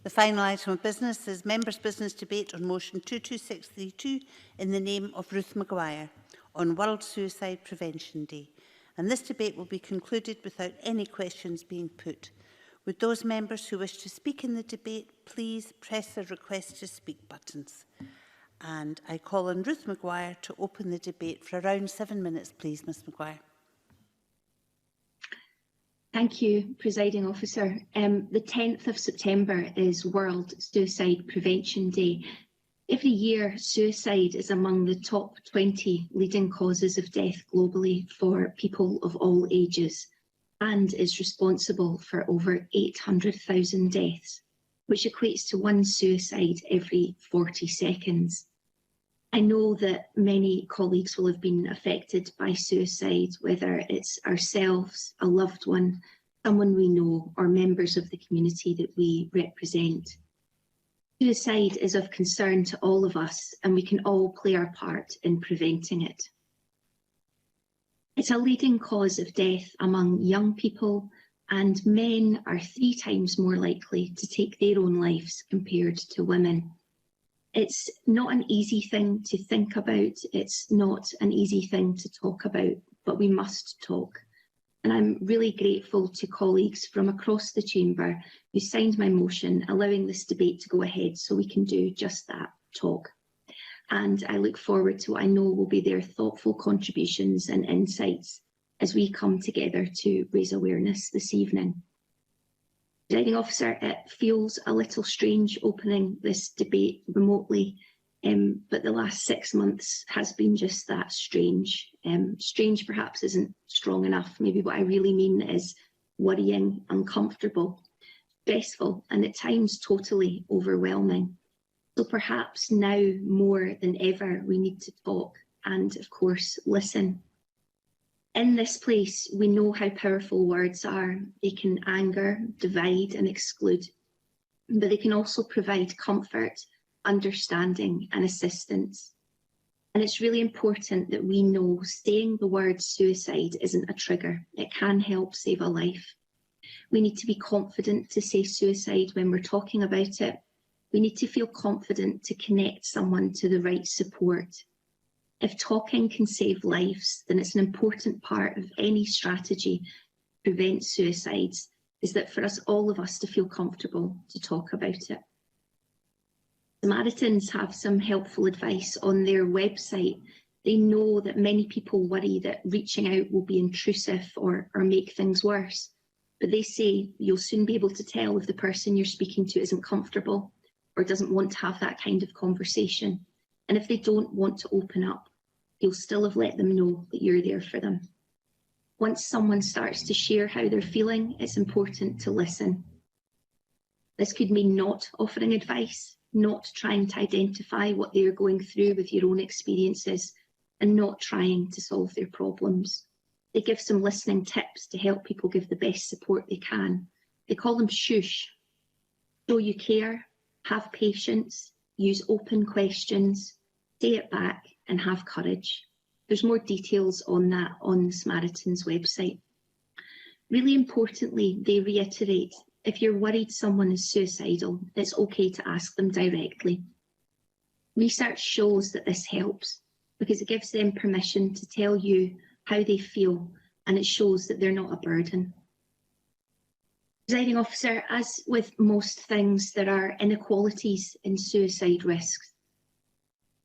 The final item of business is members' business debate on motion 22632 in the name of Ruth Maguire on World Suicide Prevention Day. And this debate will be concluded without any questions being put. Would those members who wish to speak in the debate please press the request to speak buttons. And I call on Ruth Maguire to open the debate for around 7 minutes, please, Ms Maguire. Thank you, Presiding Officer. The 10th of September is World Suicide Prevention Day. Every year, suicide is among the top 20 leading causes of death globally for people of all ages and is responsible for over 800,000 deaths, which equates to one suicide every 40 seconds. I know that many colleagues will have been affected by suicide, whether it's ourselves, a loved one, someone we know, or members of the community that we represent. Suicide is of concern to all of us, and we can all play our part in preventing it. It's a leading cause of death among young people, and men are 3 times more likely to take their own lives compared to women. It's not an easy thing to think about. It's not an easy thing to talk about, but we must talk. And I'm really grateful to colleagues from across the chamber who signed my motion, allowing this debate to go ahead so we can do just that, talk. And I look forward to what I know will be their thoughtful contributions and insights as we come together to raise awareness this evening. Presiding Officer, it feels a little strange opening this debate remotely, but the last 6 months has been just that, strange. Strange perhaps isn't strong enough. Maybe what I really mean is worrying, uncomfortable, stressful, and at times totally overwhelming. So perhaps now more than ever, we need to talk and, of course, listen. In this place, we know how powerful words are. They can anger, divide and exclude, but they can also provide comfort, understanding and assistance. And it's really important that we know saying the word suicide isn't a trigger. It can help save a life. We need to be confident to say suicide when we're talking about it. We need to feel confident to connect someone to the right support. If talking can save lives, then it's an important part of any strategy to prevent suicides, is that for us, all of us, to feel comfortable to talk about it. Samaritans have some helpful advice on their website. They know that many people worry that reaching out will be intrusive or make things worse. But they say you'll soon be able to tell if the person you're speaking to isn't comfortable or doesn't want to have that kind of conversation. And if they don't want to open up, you'll still have let them know that you're there for them. Once someone starts to share how they're feeling, it's important to listen. This could mean not offering advice, not trying to identify what they're going through with your own experiences, and not trying to solve their problems. They give some listening tips to help people give the best support they can. They call them shush. Show you care, have patience, use open questions, say it back, and have courage. There's more details on that on the Samaritans website. Really importantly, they reiterate, if you're worried someone is suicidal, it's okay to ask them directly. Research shows that this helps because it gives them permission to tell you how they feel, and it shows that they're not a burden. Presiding Officer, as with most things, there are inequalities in suicide risks.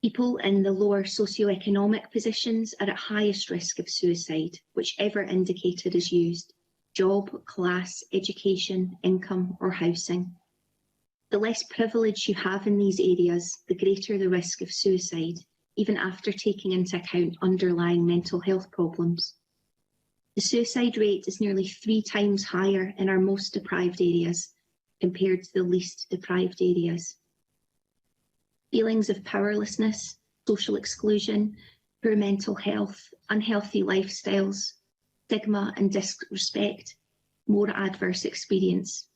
People in the lower socioeconomic positions are at highest risk of suicide, whichever indicator is used: job, class, education, income or housing. The less privilege you have in these areas, the greater the risk of suicide, even after taking into account underlying mental health problems. The suicide rate is nearly 3 times higher in our most deprived areas compared to the least deprived areas. Feelings of powerlessness, social exclusion, poor mental health, unhealthy lifestyles, stigma and disrespect, more adverse experience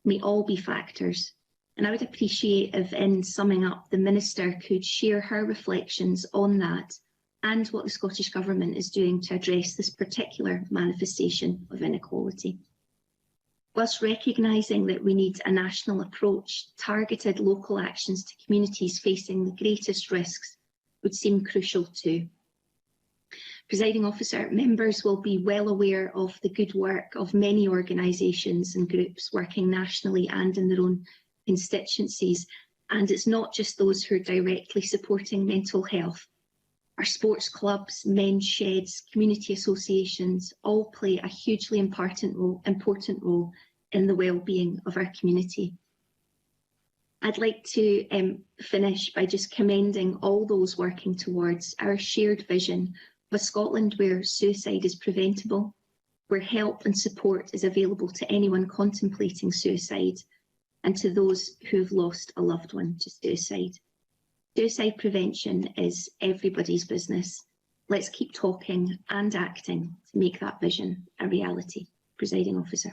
may all be factors. And I would appreciate if, in summing up, the Minister could share her reflections on that and what the Scottish Government is doing to address this particular manifestation of inequality. whilst recognising that we need a national approach, targeted local actions to communities facing the greatest risks would seem crucial too. Presiding Officer, members will be well aware of the good work of many organisations and groups working nationally and in their own constituencies, and it's not just those who are directly supporting mental health. Our sports clubs, men's sheds, community associations all play a hugely important role in the well-being of our community. I'd like to finish by just commending all those working towards our shared vision of a Scotland where suicide is preventable, where help and support is available to anyone contemplating suicide, and to those who've lost a loved one to suicide. Suicide prevention is everybody's business. Let's keep talking and acting to make that vision a reality. Presiding Officer.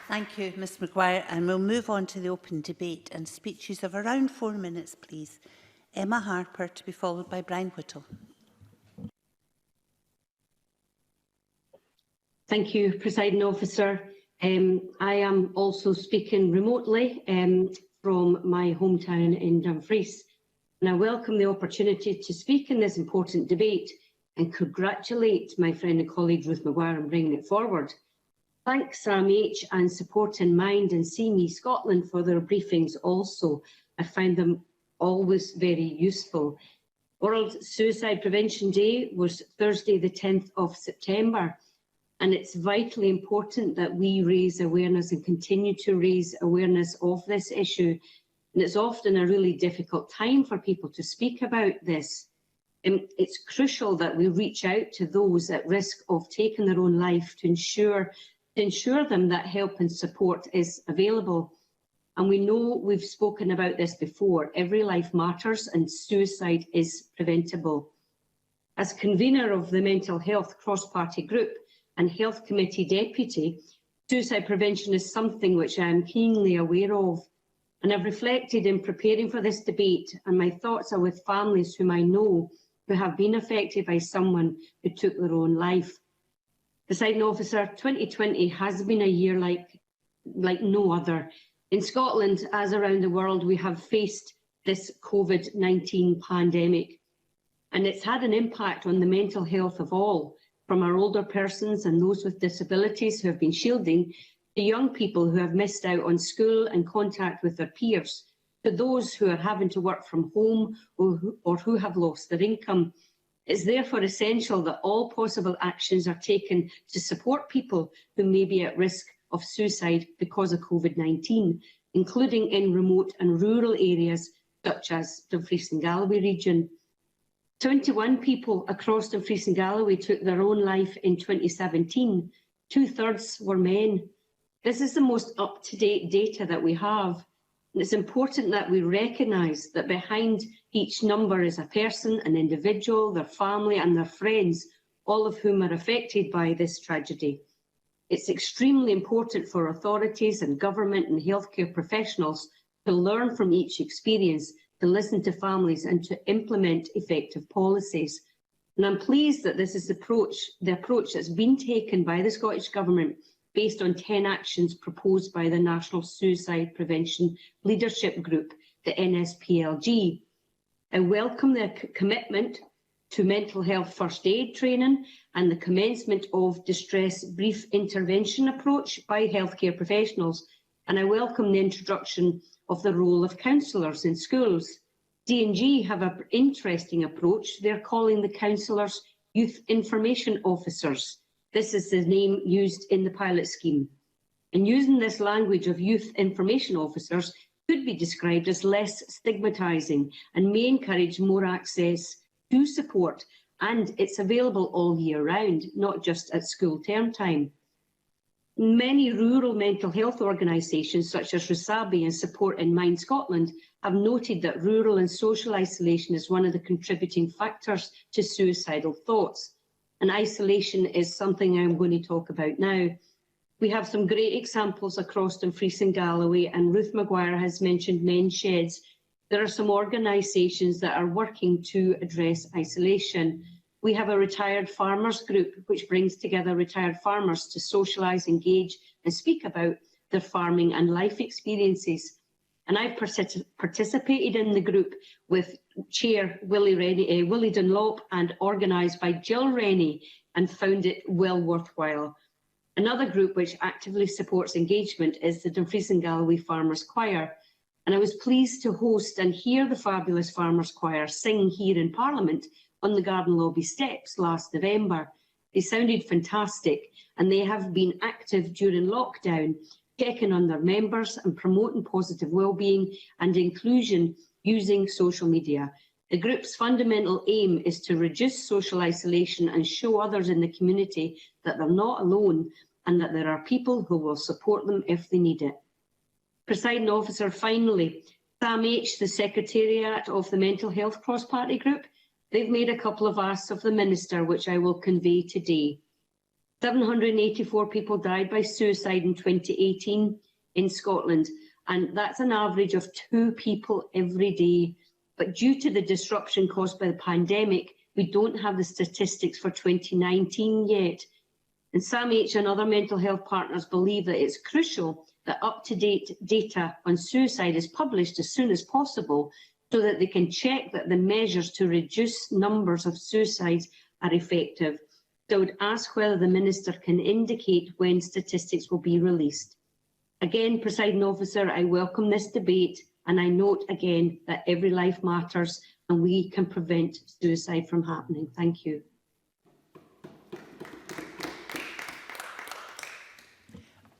Thank you, Ms Maguire, and we'll move on to the open debate and speeches of around 4 minutes, please. Emma Harper, to be followed by Brian Whittle. Thank you, Presiding Officer. I am also speaking remotely from my hometown in Dumfries, and I welcome the opportunity to speak in this important debate and congratulate my friend and colleague Ruth Maguire on bringing it forward. Thank SAMH and Support in Mind and See Me Scotland for their briefings also. I find them always very useful. World Suicide Prevention Day was Thursday the 10th of September. And it's vitally important that we raise awareness and continue to raise awareness of this issue. And it's often a really difficult time for people to speak about this. And it's crucial that we reach out to those at risk of taking their own life to ensure them that help and support is available. And we know we've spoken about this before. Every life matters and suicide is preventable. As convener of the Mental Health Cross-Party Group, and Health Committee Deputy, suicide prevention is something which I am keenly aware of, and I've reflected in preparing for this debate, and my thoughts are with families whom I know who have been affected by someone who took their own life. Presiding Officer, 2020 has been a year like no other. In Scotland, as around the world, we have faced this COVID-19 pandemic, and it's had an impact on the mental health of all, from our older persons and those with disabilities who have been shielding, to young people who have missed out on school and contact with their peers, to those who are having to work from home or who have lost their income. It's therefore essential that all possible actions are taken to support people who may be at risk of suicide because of COVID-19, including in remote and rural areas such as Dumfries and Galloway region. 21 people across Dumfries and Galloway took their own life in 2017. 2/3 were men. This is the most up-to-date data that we have. And it's important that we recognise that behind each number is a person, an individual, their family and their friends, all of whom are affected by this tragedy. It's extremely important for authorities and government and healthcare professionals to learn from each experience, to listen to families and to implement effective policies. And I'm pleased that this is the approach that's been taken by the Scottish Government based on 10 actions proposed by the National Suicide Prevention Leadership Group, the NSPLG. I welcome their commitment to mental health first aid training and the commencement of distress brief intervention approach by healthcare professionals. And I welcome the introduction of the role of counsellors in schools. D&G have an interesting approach. They're calling the counsellors youth information officers. This is the name used in the pilot scheme. And using this language of youth information officers could be described as less stigmatising and may encourage more access to support, and it's available all year round, not just at school term time. Many rural mental health organisations such as Rusabi and Support in Mind Scotland have noted that rural and social isolation is one of the contributing factors to suicidal thoughts. And isolation is something I'm going to talk about now. We have some great examples across Dumfries and Galloway, and Ruth Maguire has mentioned men's sheds. There are some organisations that are working to address isolation. We have a retired farmers group, which brings together retired farmers to socialise, engage and speak about their farming and life experiences. And I've participated in the group with Chair Willie Dunlop and organised by Jill Rennie, and found it well worthwhile. Another group which actively supports engagement is the Dumfries and Galloway Farmers Choir. And I was pleased to host and hear the fabulous Farmers Choir sing here in Parliament on the Garden Lobby steps last November. They sounded fantastic, and they have been active during lockdown, checking on their members and promoting positive wellbeing and inclusion using social media. The group's fundamental aim is to reduce social isolation and show others in the community that they're not alone and that there are people who will support them if they need it. Presiding Officer, finally, Sam H, the Secretariat of the Mental Health Cross-Party Group, they've made a couple of asks of the Minister, which I will convey today. 784 people died by suicide in 2018 in Scotland, and that's an average of 2 people every day. But due to the disruption caused by the pandemic, we don't have the statistics for 2019 yet. And Sam H and other mental health partners believe that it's crucial that up-to-date data on suicide is published as soon as possible, so that they can check that the measures to reduce numbers of suicides are effective. So I would ask whether the Minister can indicate when statistics will be released. Again, Presiding Officer, I welcome this debate, and I note again that every life matters and we can prevent suicide from happening. Thank you.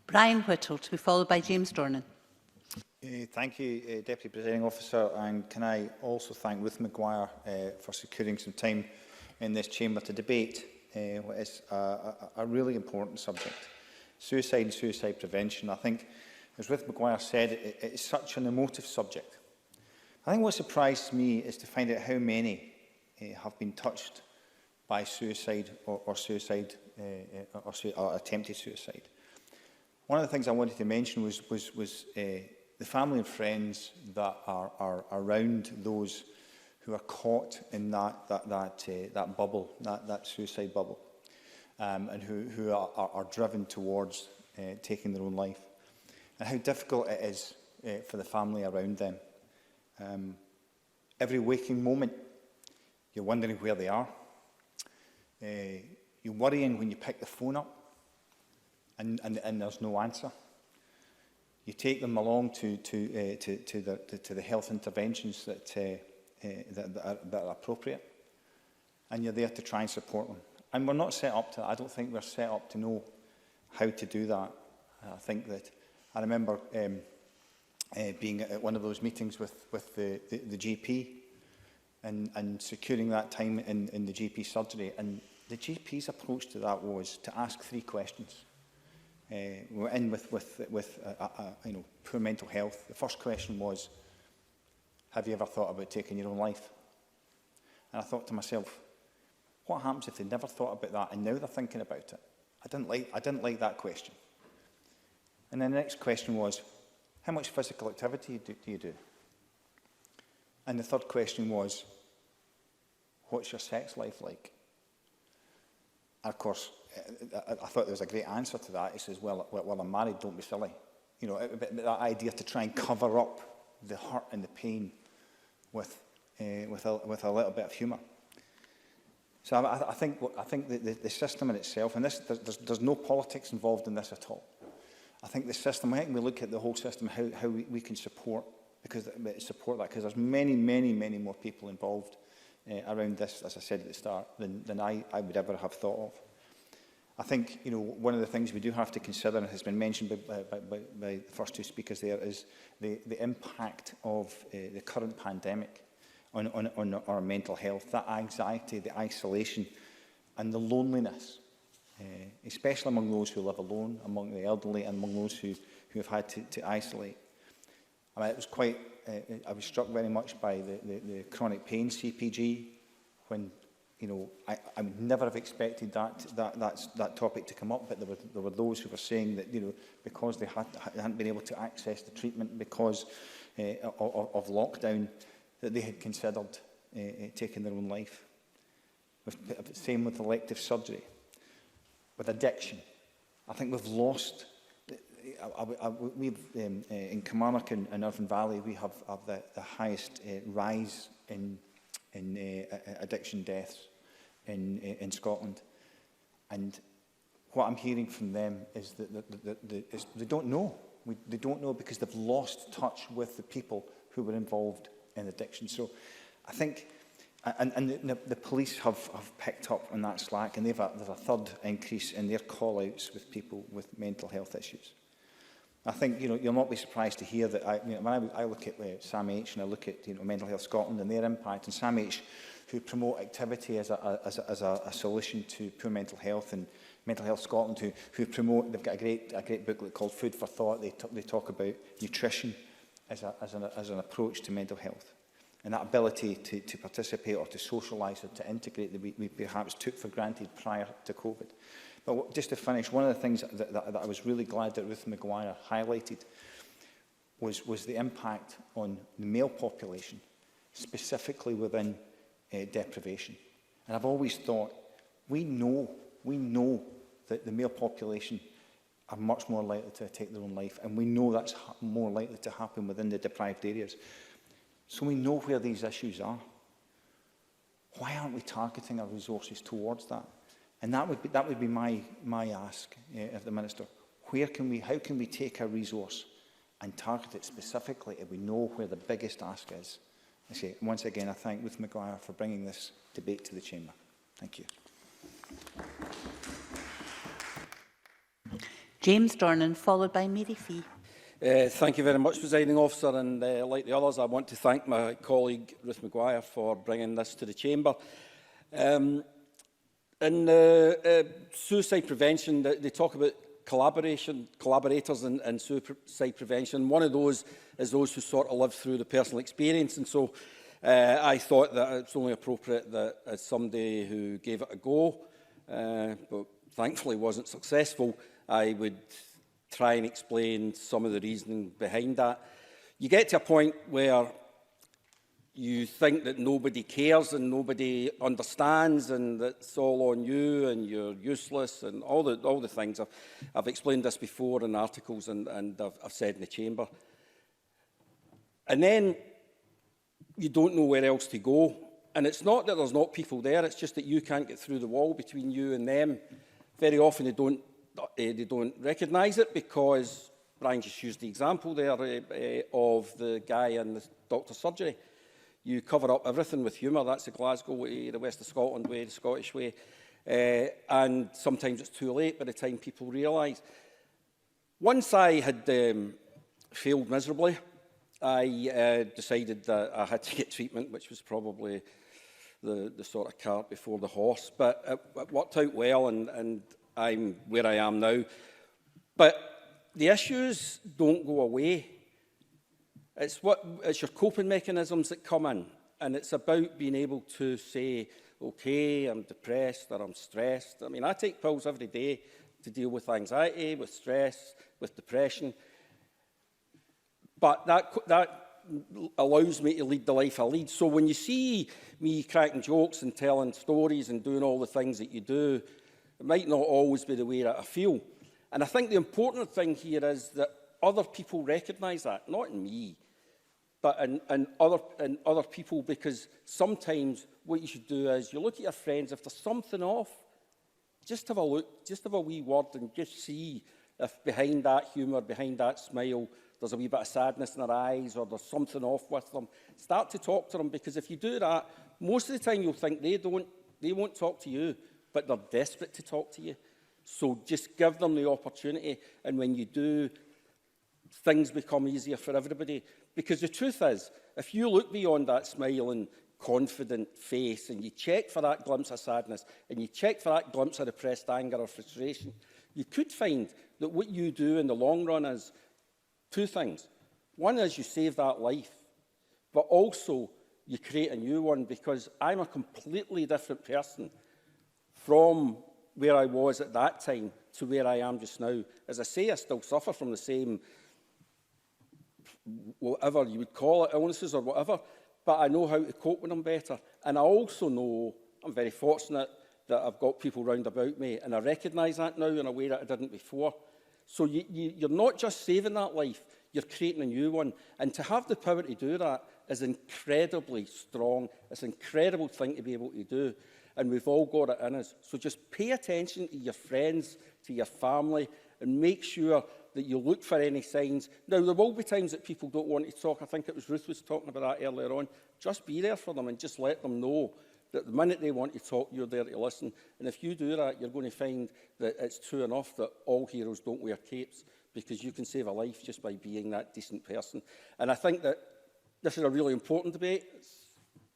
Brian Whittle, to be followed by James Dornan. Thank you, Deputy Presiding Officer, and can I also thank Ruth Maguire for securing some time in this chamber to debate what is a really important subject. Suicide and suicide prevention. I think, as Ruth Maguire said, it's such an emotive subject. I think what surprised me is to find out how many have been touched by suicide or attempted suicide. One of the things I wanted to mention was the family and friends that are around those who are caught in that bubble, that suicide bubble, and who are driven towards taking their own life, and how difficult it is for the family around them. Every waking moment, you're wondering where they are. You're worrying when you pick the phone up and there's no answer. You take them along to the health interventions that are appropriate, and you're there to try and support them. And we're not set up to. I don't think we're set up to know how to do that. I think that I remember being at one of those meetings with the GP and securing that time in the GP surgery, and the GP's approach to that was to ask 3 questions. We're in with poor mental health. The first question was, have you ever thought about taking your own life? And I thought to myself, what happens if they never thought about that and now they're thinking about it? I didn't like that question. And then the next question was, how much physical activity do you do? And the third question was, what's your sex life like? And of course, I thought there was a great answer to that. He says, well, I'm married, don't be silly. You know, that idea to try and cover up the hurt and the pain with a little bit of humour. So I think the system in itself, and there's no politics involved in this at all. I think the system, I think we look at the whole system, how we can support that, because there's many more people involved around this, as I said at the start, than I would ever have thought of. I think, you know, one of the things we do have to consider, and has been mentioned by the first 2 speakers there, is the impact of the current pandemic on our mental health, that anxiety, the isolation and the loneliness, especially among those who live alone, among the elderly and among those who have had to isolate. I mean, it was quite, I was struck very much by the chronic pain CPG, when, you know, I would never have expected that topic to come up, but there were those who were saying that, you know, because they hadn't been able to access the treatment because of lockdown, that they had considered taking their own life. Same with elective surgery. With addiction, I think we've lost. In Kilmarnock and Irvine Valley, we have the highest rise in addiction deaths in Scotland. And what I'm hearing from them is that they don't know. They don't know because they've lost touch with the people who were involved in addiction. So I think, and the police have picked up on that slack, and there's a third increase in their call-outs with people with mental health issues. I think, you'll not be surprised to hear that when I look at SAMH and I look at Mental Health Scotland and their impact, and SAMH, who promote activity as a solution to poor mental health, and Mental Health Scotland, who promote, they've got a great booklet called Food for Thought. They talk about nutrition as an approach to mental health, and that ability to participate or to socialise or to integrate that we perhaps took for granted prior to COVID. But just to finish, one of the things that I was really glad that Ruth Maguire highlighted was the impact on the male population, specifically within deprivation. And I've always thought, we know that the male population are much more likely to take their own life, and we know that's more likely to happen within the deprived areas. So we know where these issues are. Why aren't we targeting our resources towards that? And that would be my ask of the Minister. How can we take our resource and target it specifically if we know where the biggest ask is? I say, once again, I thank Ruth Maguire for bringing this debate to the Chamber. Thank you. James Dornan, followed by Mary Fee. Thank you very much, Presiding Officer, and like the others, I want to thank my colleague Ruth Maguire for bringing this to the Chamber. In suicide prevention, they talk about collaborators in suicide prevention. One of those is those who sort of live through the personal experience, and so I thought that it's only appropriate that as somebody who gave it a go, but thankfully wasn't successful, I would try and explain some of the reasoning behind that. You get to a point where you think that nobody cares and nobody understands and that it's all on you and you're useless and all the things. I've explained this before in articles and I've said in the Chamber. And then you don't know where else to go. And it's not that there's not people there, it's just that you can't get through the wall between you and them. Very often they don't recognise it because, Brian just used the example there of the guy in the doctor's surgery. You cover up everything with humour. That's the Glasgow way, the West of Scotland way, the Scottish way. And sometimes it's too late by the time people realise. Once I had failed miserably, I decided that I had to get treatment, which was probably the sort of cart before the horse. But it worked out well, and I'm where I am now. But the issues don't go away. It's your coping mechanisms that come in, and it's about being able to say, okay, I'm depressed or I'm stressed. I mean, I take pills every day to deal with anxiety, with stress, with depression. But that allows me to lead the life I lead. So when you see me cracking jokes and telling stories and doing all the things that you do, it might not always be the way that I feel. And I think the important thing here is that other people recognise that, not in me, but in other people, because sometimes what you should do is you look at your friends, if there's something off, just have a look, just have a wee word and just see if behind that humour, behind that smile, there's a wee bit of sadness in their eyes or there's something off with them. Start to talk to them, because if you do that, most of the time you'll think they won't talk to you, but they're desperate to talk to you. So just give them the opportunity, and when you do, things become easier for everybody. Because the truth is, if you look beyond that smiling, confident face and you check for that glimpse of sadness and you check for that glimpse of repressed anger or frustration, you could find that what you do in the long run is two things. One is you save that life, but also you create a new one, because I'm a completely different person from where I was at that time to where I am just now. As I say, I still suffer from the same, whatever you would call it, illnesses or whatever, but I know how to cope with them better. And I also know I'm very fortunate that I've got people round about me, and I recognise that now in a way that I didn't before. So you're not just saving that life, you're creating a new one. And to have the power to do that is incredibly strong. It's an incredible thing to be able to do. And we've all got it in us. So just pay attention to your friends, to your family, and make sure that you look for any signs. Now, there will be times that people don't want to talk. I think it was Ruth was talking about that earlier on. Just be there for them and just let them know that the minute they want to talk, you're there to listen. And if you do that, you're going to find that it's true enough that all heroes don't wear capes, because you can save a life just by being that decent person. And I think that this is a really important debate.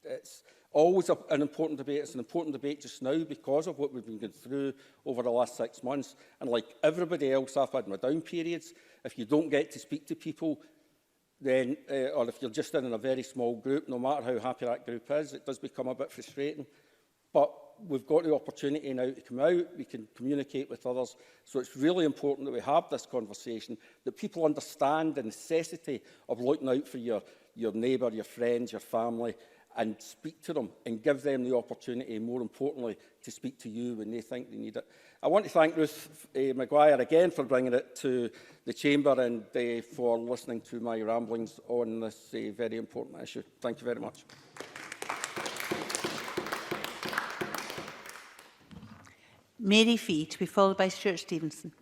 It's always an important debate. It's an important debate just now because of what we've been going through over the last 6 months. And like everybody else, I've had my down periods. If you don't get to speak to people, then, or if you're just in a very small group, no matter how happy that group is, it does become a bit frustrating. But we've got the opportunity now to come out, we can communicate with others. So it's really important that we have this conversation, that people understand the necessity of looking out for your neighbour, your friends, your family, and speak to them and give them the opportunity, more importantly, to speak to you when they think they need it. I want to thank Ruth Maguire again for bringing it to the Chamber and for listening to my ramblings on this very important issue. Thank you very much. Mary Fee, to be followed by Stuart Stevenson.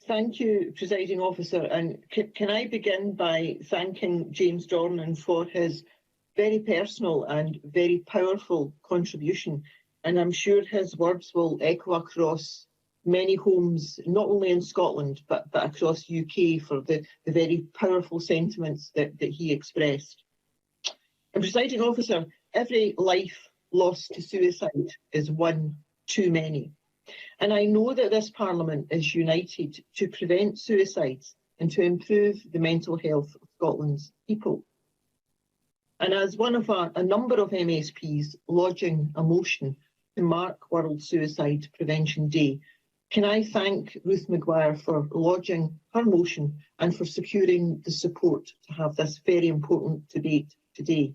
Thank you, Presiding Officer. And can I begin by thanking James Dornan for his very personal and very powerful contribution. And I'm sure his words will echo across many homes, not only in Scotland, but across UK, for the very powerful sentiments that he expressed. And Presiding Officer, every life lost to suicide is one too many. And I know that this Parliament is united to prevent suicides and to improve the mental health of Scotland's people. And as one of a number of MSPs lodging a motion to mark World Suicide Prevention Day, can I thank Ruth Maguire for lodging her motion and for securing the support to have this very important debate today.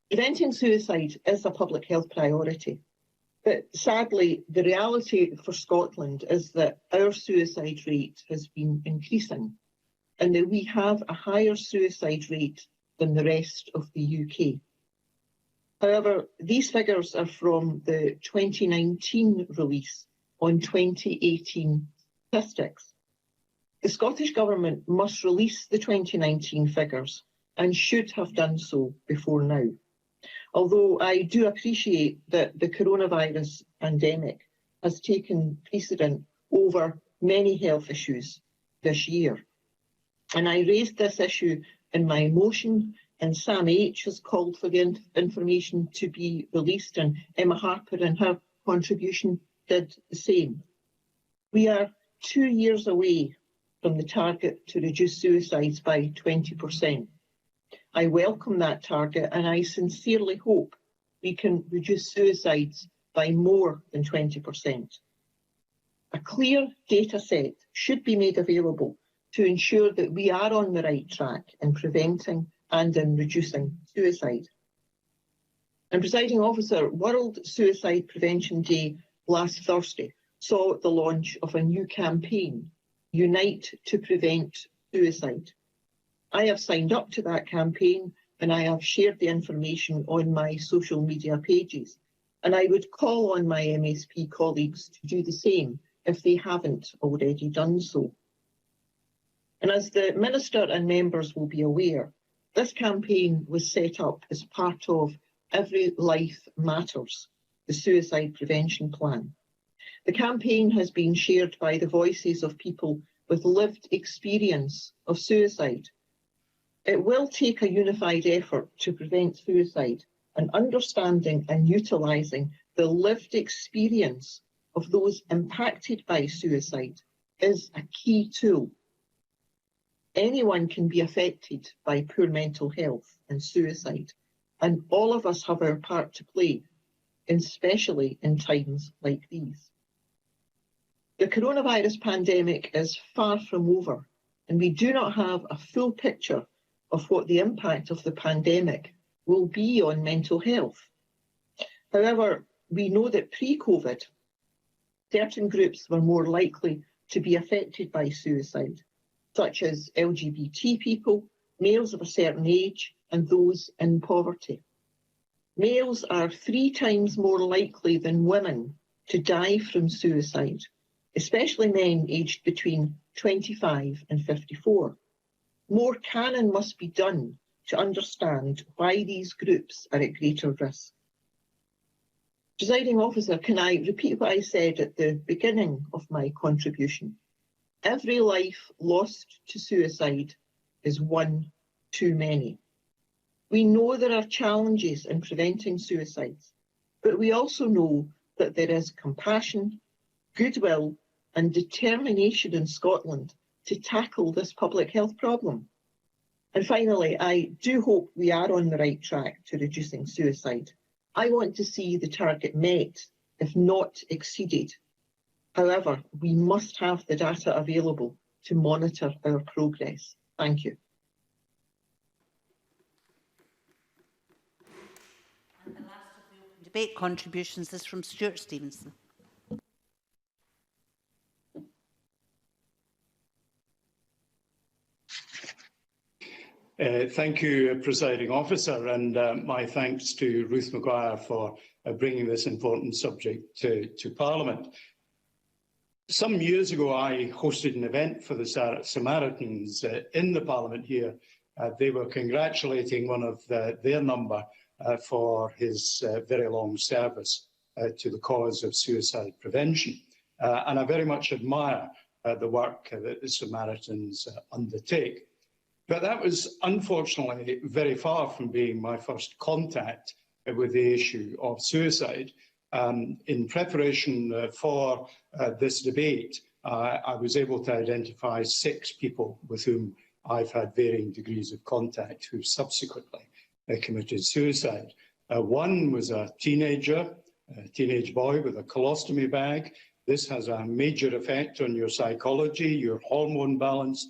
Preventing suicide is a public health priority. But sadly, the reality for Scotland is that our suicide rate has been increasing and that we have a higher suicide rate than the rest of the UK. However, these figures are from the 2019 release on 2018 statistics. The Scottish Government must release the 2019 figures and should have done so before now. Although I do appreciate that the coronavirus pandemic has taken precedent over many health issues this year. And I raised this issue in my motion, and Sam H has called for the information to be released, and Emma Harper in her contribution did the same. We are 2 years away from the target to reduce suicides by 20%. I welcome that target, and I sincerely hope we can reduce suicides by more than 20%. A clear data set should be made available to ensure that we are on the right track in preventing and in reducing suicide. And Presiding Officer, World Suicide Prevention Day last Thursday saw the launch of a new campaign, Unite to Prevent Suicide. I have signed up to that campaign and I have shared the information on my social media pages. And I would call on my MSP colleagues to do the same if they haven't already done so. And as the Minister and members will be aware, this campaign was set up as part of Every Life Matters, the suicide prevention plan. The campaign has been shared by the voices of people with lived experience of suicide. It will take a unified effort to prevent suicide, and understanding and utilising the lived experience of those impacted by suicide is a key tool. Anyone can be affected by poor mental health and suicide, and all of us have our part to play, especially in times like these. The coronavirus pandemic is far from over, and we do not have a full picture of what the impact of the pandemic will be on mental health. However, we know that pre-COVID, certain groups were more likely to be affected by suicide, such as LGBT people, males of a certain age, and those in poverty. Males are 3 times more likely than women to die from suicide, especially men aged between 25 and 54. More can and must be done to understand why these groups are at greater risk. Presiding Officer, can I repeat what I said at the beginning of my contribution? Every life lost to suicide is one too many. We know there are challenges in preventing suicides, but we also know that there is compassion, goodwill, and determination in Scotland to tackle this public health problem. And finally, I do hope we are on the right track to reducing suicide. I want to see the target met, if not exceeded. However, we must have the data available to monitor our progress. Thank you. And the last of the open debate contributions is from Stuart Stevenson. Thank you, Presiding Officer, and my thanks to Ruth Maguire for bringing this important subject to Parliament. Some years ago, I hosted an event for the Samaritans in the Parliament here. They were congratulating one of their number for his very long service to the cause of suicide prevention. And I very much admire the work that the Samaritans undertake. But that was unfortunately very far from being my first contact with the issue of suicide. In preparation for this debate, I was able to identify 6 people with whom I've had varying degrees of contact who subsequently committed suicide. One was a teenage boy with a colostomy bag. This has a major effect on your psychology, your hormone balance.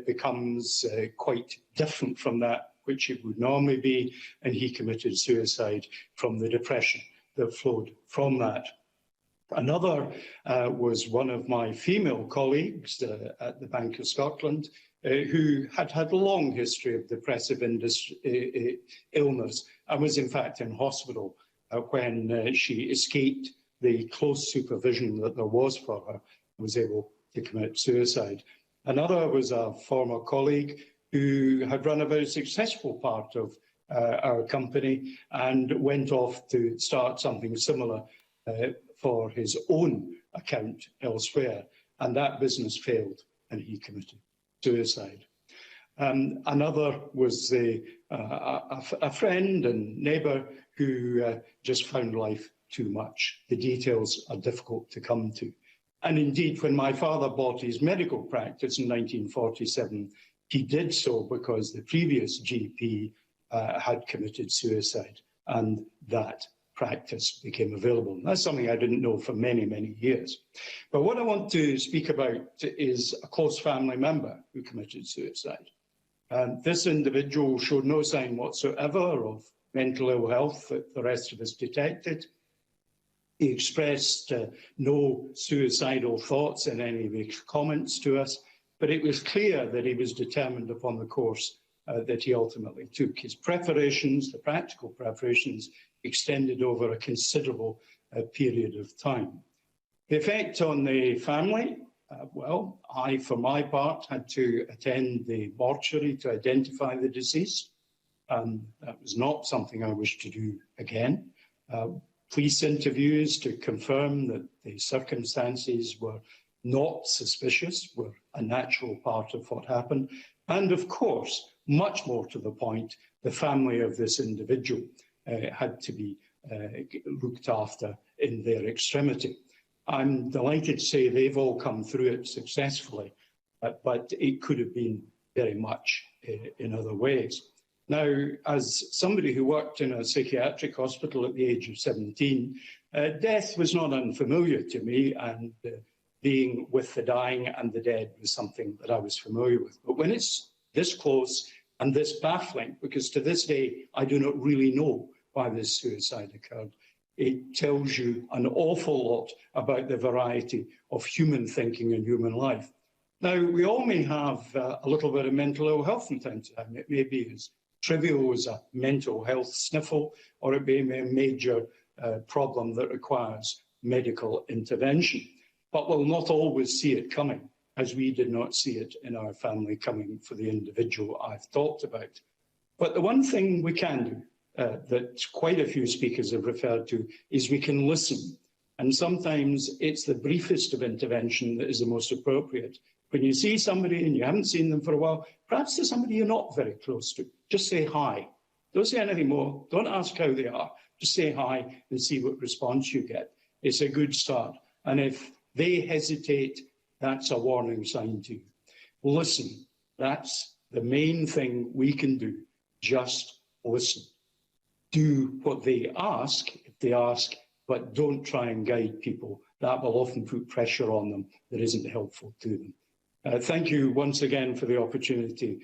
Becomes quite different from that which it would normally be, and he committed suicide from the depression that flowed from that. Another was one of my female colleagues at the Bank of Scotland, who had had a long history of depressive illness and was in fact in hospital when she escaped the close supervision that there was for her, was able to commit suicide. Another was a former colleague who had run a very successful part of our company and went off to start something similar for his own account elsewhere. And that business failed and he committed suicide. Another was a friend and neighbour who just found life too much. The details are difficult to come to. And indeed, when my father bought his medical practice in 1947, he did so because the previous GP had committed suicide, and that practice became available. And that's something I didn't know for many, many years. But what I want to speak about is a close family member who committed suicide. This individual showed no sign whatsoever of mental ill health that the rest of us detected. He expressed no suicidal thoughts in any of his comments to us, but it was clear that he was determined upon the course that he ultimately took. His preparations, the practical preparations, extended over a considerable period of time. The effect on the family, well, I, for my part, had to attend the mortuary to identify the deceased. That was not something I wish to do again. Police interviews to confirm that the circumstances were not suspicious, were a natural part of what happened. And of course, much more to the point, the family of this individual had to be looked after in their extremity. I'm delighted to say they've all come through it successfully, but it could have been very much in other ways. Now, as somebody who worked in a psychiatric hospital at the age of 17, death was not unfamiliar to me, and being with the dying and the dead was something that I was familiar with. But when it's this close, and this baffling, because to this day, I do not really know why this suicide occurred. It tells you an awful lot about the variety of human thinking and human life. Now, we all may have a little bit of mental ill health from time to time. It may be as trivial as a mental health sniffle, or it may be a major problem that requires medical intervention. But we'll not always see it coming, as we did not see it in our family coming for the individual I've talked about. But the one thing we can do, that quite a few speakers have referred to, is we can listen. And sometimes it's the briefest of intervention that is the most appropriate. When you see somebody and you haven't seen them for a while, perhaps there's somebody you're not very close to, just say hi. Don't say anything more. Don't ask how they are. Just say hi and see what response you get. It's a good start. And if they hesitate, that's a warning sign to you. Listen. That's the main thing we can do. Just listen. Do what they ask, if they ask, but don't try and guide people. That will often put pressure on them that isn't helpful to them. Thank you once again for the opportunity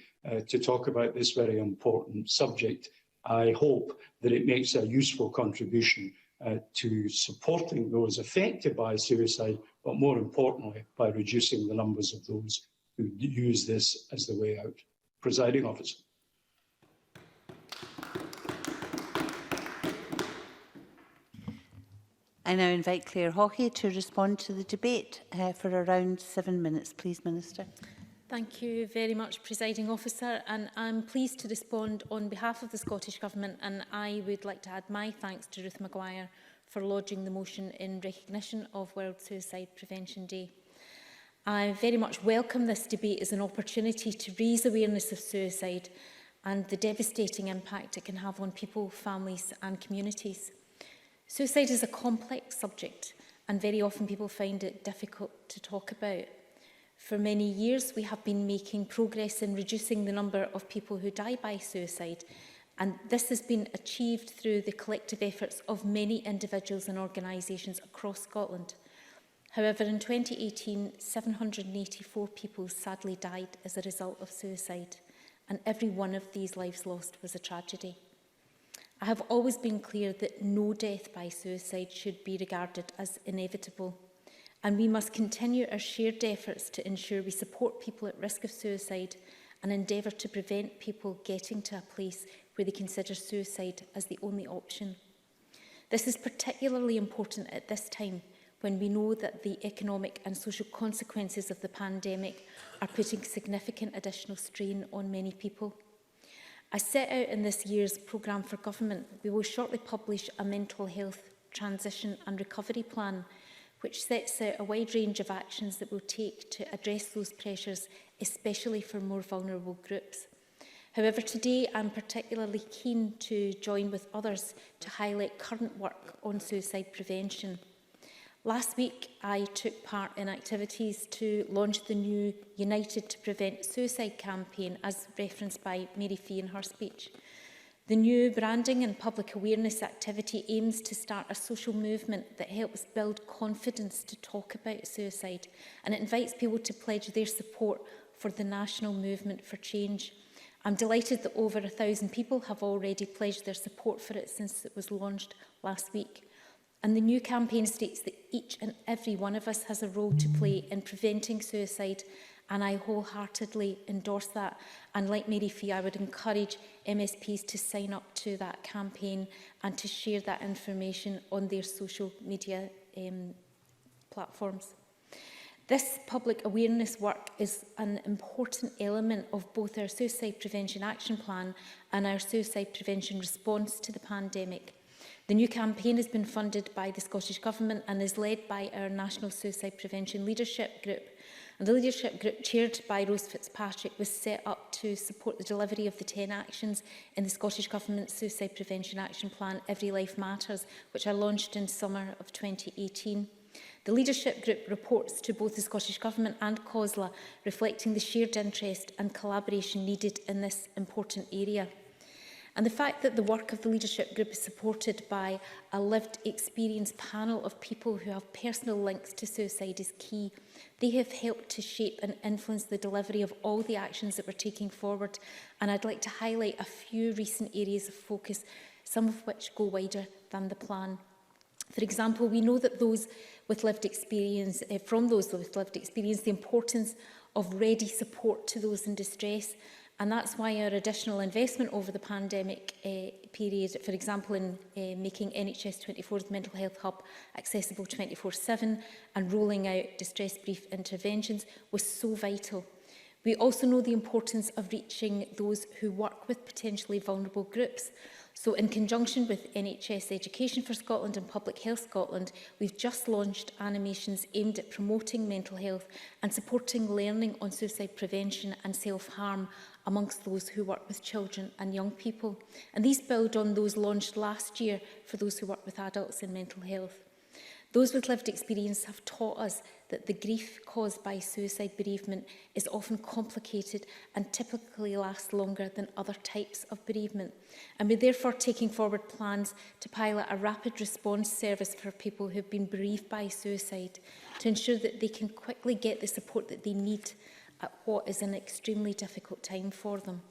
to talk about this very important subject. I hope that it makes a useful contribution to supporting those affected by suicide, but more importantly, by reducing the numbers of those who use this as the way out. Presiding Officer. I now invite Claire Hawkey to respond to the debate for around 7 minutes. Please, Minister. Thank you very much, Presiding Officer, and I'm pleased to respond on behalf of the Scottish Government, and I would like to add my thanks to Ruth Maguire for lodging the motion in recognition of World Suicide Prevention Day. I very much welcome this debate as an opportunity to raise awareness of suicide and the devastating impact it can have on people, families and communities. Suicide is a complex subject and very often people find it difficult to talk about. For many years we have been making progress in reducing the number of people who die by suicide, and this has been achieved through the collective efforts of many individuals and organisations across Scotland. However, in 2018, 784 people sadly died as a result of suicide, and every one of these lives lost was a tragedy. I have always been clear that no death by suicide should be regarded as inevitable, and we must continue our shared efforts to ensure we support people at risk of suicide and endeavour to prevent people getting to a place where they consider suicide as the only option. This is particularly important at this time when we know that the economic and social consequences of the pandemic are putting significant additional strain on many people. As set out in this year's programme for government, we will shortly publish a mental health transition and recovery plan, which sets out a wide range of actions that we'll take to address those pressures, especially for more vulnerable groups. However, today I'm particularly keen to join with others to highlight current work on suicide prevention. Last week, I took part in activities to launch the new United to Prevent Suicide campaign, as referenced by Mary Fee in her speech. The new branding and public awareness activity aims to start a social movement that helps build confidence to talk about suicide, and it invites people to pledge their support for the national movement for change. I'm delighted that over 1,000 people have already pledged their support for it since it was launched last week. And the new campaign states that each and every one of us has a role to play in preventing suicide, and I wholeheartedly endorse that. And like Mary Fee, I would encourage MSPs to sign up to that campaign and to share that information on their social media platforms. This public awareness work is an important element of both our Suicide Prevention Action Plan and our suicide prevention response to the pandemic. The new campaign has been funded by the Scottish Government and is led by our National Suicide Prevention Leadership Group. And the leadership group, chaired by Rose Fitzpatrick, was set up to support the delivery of the 10 actions in the Scottish Government Suicide Prevention Action Plan, Every Life Matters, which I launched in summer of 2018. The leadership group reports to both the Scottish Government and COSLA, reflecting the shared interest and collaboration needed in this important area. And the fact that the work of the leadership group is supported by a lived experience panel of people who have personal links to suicide is key. They have helped to shape and influence the delivery of all the actions that we're taking forward. And I'd like to highlight a few recent areas of focus, some of which go wider than the plan. For example, we know that those with lived experience, from those with lived experience, the importance of ready support to those in distress. And that's why our additional investment over the pandemic period, for example, in making NHS 24's mental health hub accessible 24/7 and rolling out distress brief interventions was so vital. We also know the importance of reaching those who work with potentially vulnerable groups. So in conjunction with NHS Education for Scotland and Public Health Scotland, we've just launched animations aimed at promoting mental health and supporting learning on suicide prevention and self-harm amongst those who work with children and young people. And these build on those launched last year for those who work with adults in mental health. Those with lived experience have taught us that the grief caused by suicide bereavement is often complicated and typically lasts longer than other types of bereavement. And we're therefore taking forward plans to pilot a rapid response service for people who have been bereaved by suicide to ensure that they can quickly get the support that they need at what is an extremely difficult time for them.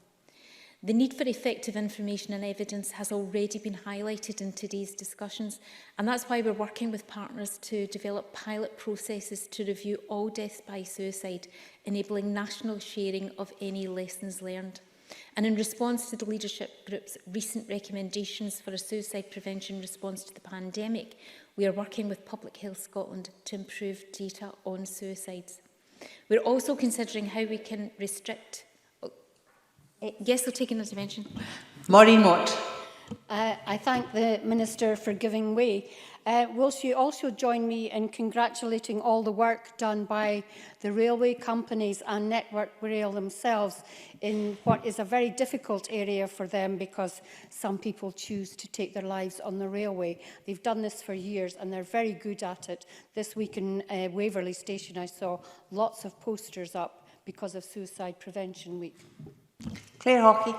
The need for effective information and evidence has already been highlighted in today's discussions, and that's why we're working with partners to develop pilot processes to review all deaths by suicide, enabling national sharing of any lessons learned. And in response to the leadership group's recent recommendations for a suicide prevention response to the pandemic, we are working with Public Health Scotland to improve data on suicides. We're also considering how we can restrict... Yes, I'll take an intervention. Maureen Watt. I thank the Minister for giving way. Will she also join me in congratulating all the work done by the railway companies and Network Rail themselves in what is a very difficult area for them because some people choose to take their lives on the railway. They've done this for years and they're very good at it. This week in Waverley Station I saw lots of posters up because of Suicide Prevention Week. Claire Hockey.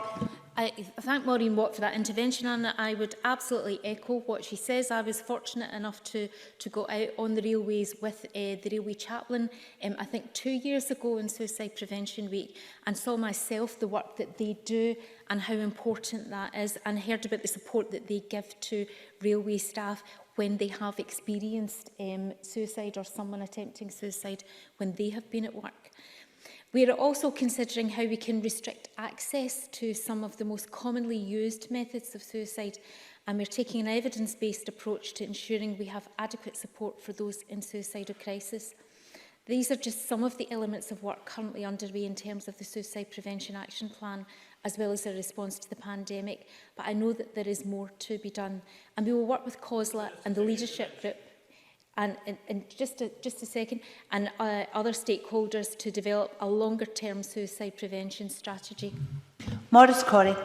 I thank Maureen Watt for that intervention, and I would absolutely echo what she says. I was fortunate enough to go out on the railways with the railway chaplain, I think 2 years ago in Suicide Prevention Week, and saw myself the work that they do and how important that is, and heard about the support that they give to railway staff when they have experienced suicide or someone attempting suicide when they have been at work. We are also considering how we can restrict access to some of the most commonly used methods of suicide, and we're taking an evidence-based approach to ensuring we have adequate support for those in suicidal crisis. These are just some of the elements of work currently underway in terms of the Suicide Prevention Action Plan, as well as a response to the pandemic, but I know that there is more to be done. And we will work with COSLA and the leadership group and just a second, and other stakeholders to develop a longer-term suicide prevention strategy. Maurice Corrie.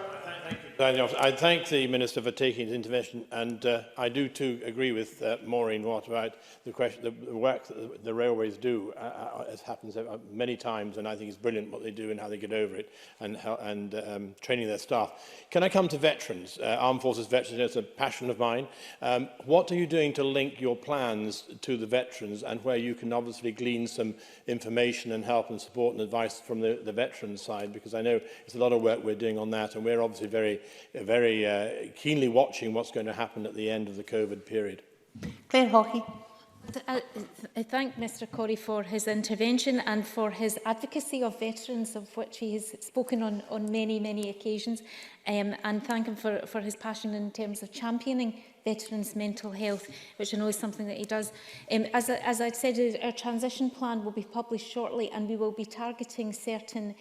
I thank the Minister for taking his intervention, and I do too agree with Maureen Watt about the work that the railways do. It happens many times, and I think it's brilliant what they do and how they get over it, and training their staff. Can I come to veterans? Armed Forces veterans, it's a passion of mine. What are you doing to link your plans to the veterans, and where you can obviously glean some information and help and support and advice from the veterans side? Because I know it's a lot of work we're doing on that, and we're obviously very keenly watching what's going to happen at the end of the COVID period. Claire Hockey. I thank Mr Corrie for his intervention and for his advocacy of veterans, of which he has spoken on many occasions, and thank him for his passion in terms of championing veterans' mental health, which I know is something that he does. As I said, our transition plan will be published shortly, and we will be targeting certain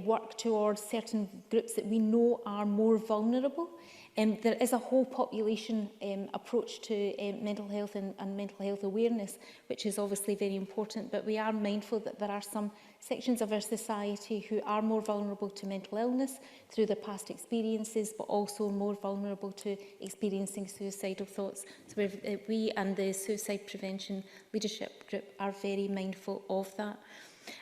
work towards certain groups that we know are more vulnerable. There is a whole population approach to mental health and mental health awareness, which is obviously very important, but we are mindful that there are some sections of our society who are more vulnerable to mental illness through their past experiences, but also more vulnerable to experiencing suicidal thoughts. So we and the Suicide Prevention Leadership Group are very mindful of that.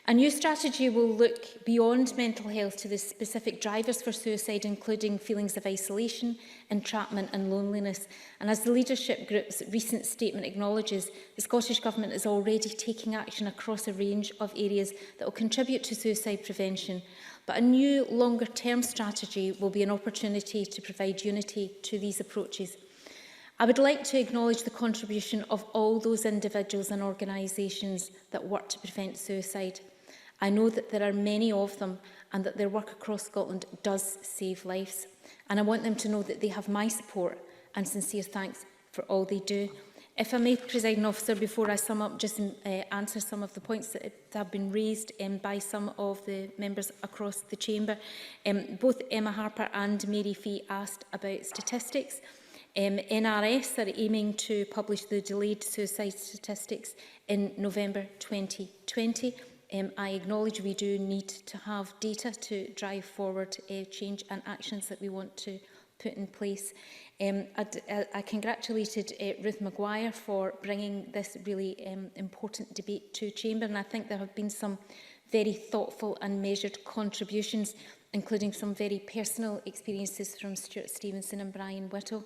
A new strategy will look beyond mental health to the specific drivers for suicide, including feelings of isolation, entrapment and loneliness. And as the leadership group's recent statement acknowledges, the Scottish Government is already taking action across a range of areas that will contribute to suicide prevention. But a new longer-term strategy will be an opportunity to provide unity to these approaches. I would like to acknowledge the contribution of all those individuals and organisations that work to prevent suicide. I know that there are many of them and that their work across Scotland does save lives. And I want them to know that they have my support and sincere thanks for all they do. If I may, Presiding Officer, before I sum up, just answer some of the points that have been raised by some of the members across the chamber. Both Emma Harper and Mary Fee asked about statistics. NRS are aiming to publish the delayed suicide statistics in November 2020. I acknowledge we do need to have data to drive forward change and actions that we want to put in place. I congratulated Ruth Maguire for bringing this really important debate to Chamber, and I think there have been some very thoughtful and measured contributions, including some very personal experiences from Stuart Stevenson and Brian Whittle.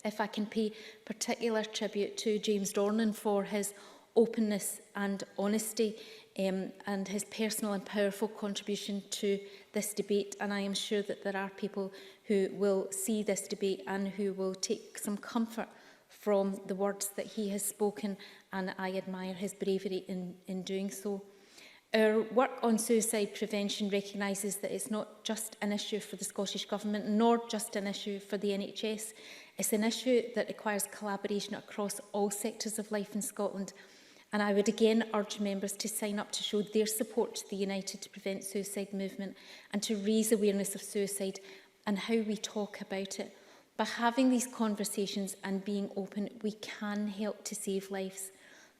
If I can pay particular tribute to James Dornan for his openness and honesty and his personal and powerful contribution to this debate. And I am sure that there are people who will see this debate and who will take some comfort from the words that he has spoken, and I admire his bravery in doing so. Our work on suicide prevention recognises that it's not just an issue for the Scottish Government, nor just an issue for the NHS. It's an issue that requires collaboration across all sectors of life in Scotland. And I would again urge members to sign up to show their support to the United to Prevent Suicide movement and to raise awareness of suicide and how we talk about it. By having these conversations and being open, we can help to save lives.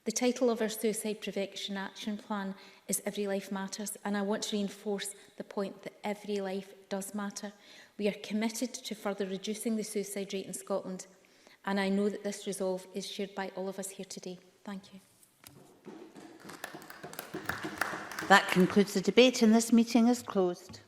The title of our Suicide Prevention Action Plan is Every Life Matters, and I want to reinforce the point that every life does matter. We are committed to further reducing the suicide rate in Scotland, and I know that this resolve is shared by all of us here today. Thank you. That concludes the debate, and this meeting is closed.